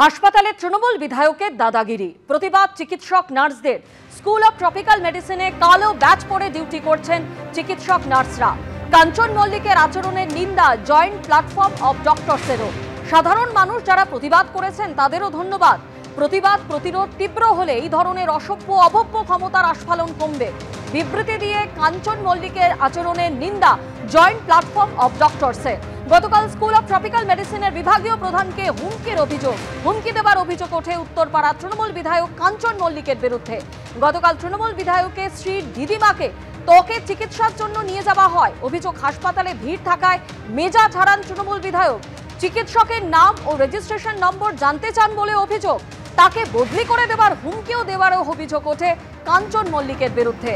হাসপাতালে তৃণমূল বিধায়কের দাদাগিরি, প্রতিবাদ চিকিৎসক নার্সদের। স্কুল অফ ট্রপিক্যাল মেডিসিনে কালো ব্যাচ পরে ডিউটি করছেন চিকিৎসক নার্সরা। কাঞ্চন মল্লিকের আচরণের নিন্দা জয়েন্ট প্ল্যাটফর্ম অফ ডক্টরসেরও। সাধারণ মানুষ যারা প্রতিবাদ করেছেন তাদেরও ধন্যবাদ। প্রতিবাদ প্রতিরোধ তীব্র হলে এই ধরনের অসভ্য অভব্য ক্ষমতার আস্ফালন কমবে। বিবৃতি দিয়ে কাঞ্চন মল্লিকের আচরণের নিন্দা জয়েন্ট প্ল্যাটফর্ম অফ ডক্টরসের। গতকাল স্কুল অফ ট্রপিক্যাল মেডিসিনের বিভাগীয় প্রধানকে হুমকি দেওয়ার অভিযোগ ওঠে উত্তরপাড়া তৃণমূল বিধায়ক কাঞ্চন মল্লিকের বিরুদ্ধে। গতকাল তৃণমূল বিধায়কের স্ত্রীর দিদিমাকে ত্বকে চিকিৎসার জন্য নিয়ে যাওয়া হয়। অভিযোগ, হাসপাতালে ভিড় থাকায় মেজাজ হারান তৃণমূল বিধায়ক। চিকিৎসকের নাম ও রেজিস্ট্রেশন নম্বর জানতে চান বলে অভিযোগ। তাকে বদলি করে দেওয়ার হুমকিও দেওয়ারও অভিযোগ ওঠে কাঞ্চন মল্লিকের বিরুদ্ধে।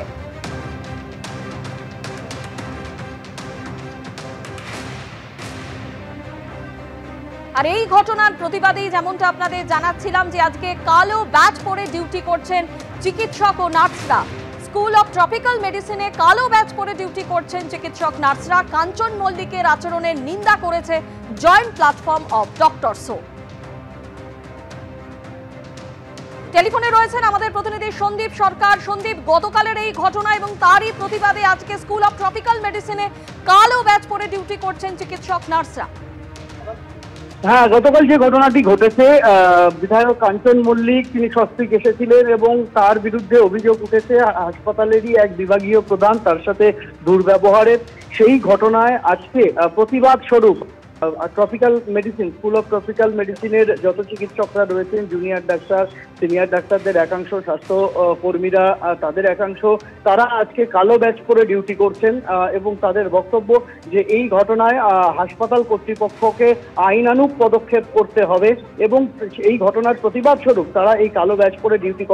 আর এই ঘটনার প্রতিবাদেই যেমনটা আপনাদের জানাচ্ছিলাম যে আজকে কালো ব্যাচ পরে ডিউটি করছেন চিকিৎসক ও নার্সরা। স্কুল অফ ট্রপিক্যাল মেডিসিনে কালো ব্যাচ পরে ডিউটি করছেন চিকিৎসক নার্সরা। কাঞ্চন মল্লিকের আচরণের নিন্দা করেছে জয়েন্ট প্ল্যাটফর্ম অফ ডক্টরসও। টেলিফোনে রয়েছেন আমাদের প্রতিনিধি সন্দীপ সরকার। সন্দীপ, গতকালের এই ঘটনা এবং তারই প্রতিবাদে আজকে স্কুল অফ ট্রপিক্যাল মেডিসিনে কালো ব্যাচ পরে ডিউটি করছেন চিকিৎসক নার্সরা। হ্যাঁ, গতকাল যে ঘটনাটি ঘটেছে, বিধায়ক কাঞ্চন মল্লিক তিনি সস্ত্রীক এসেছিলেন এবং তার বিরুদ্ধে অভিযোগ উঠেছে হাসপাতালেরই এক বিভাগীয় প্রধান তার সাথে দুর্ব্যবহারের। সেই ঘটনায় আজকে প্রতিবাদ স্বরূপ tropical medicine, school of tropical মেডিসিনের যত চিকিৎসকরা রয়েছেন, জুনিয়র ডাক্তার, সিনিয়র ডাক্তারদের একাংশ, স্বাস্থ্য কর্মীরা তাদের একাংশ, তারা আজকে কালো ব্যাচ পরে ডিউটি করছেন এবং তাদের বক্তব্য যে এই ঘটনায় হাসপাতাল কর্তৃপক্ষকে আইনানুগ পদক্ষেপ করতে হবে এবং এই ঘটনার প্রতিবাদ স্বরূপ তারা এই কালো ব্যাচ পরে ডিউটি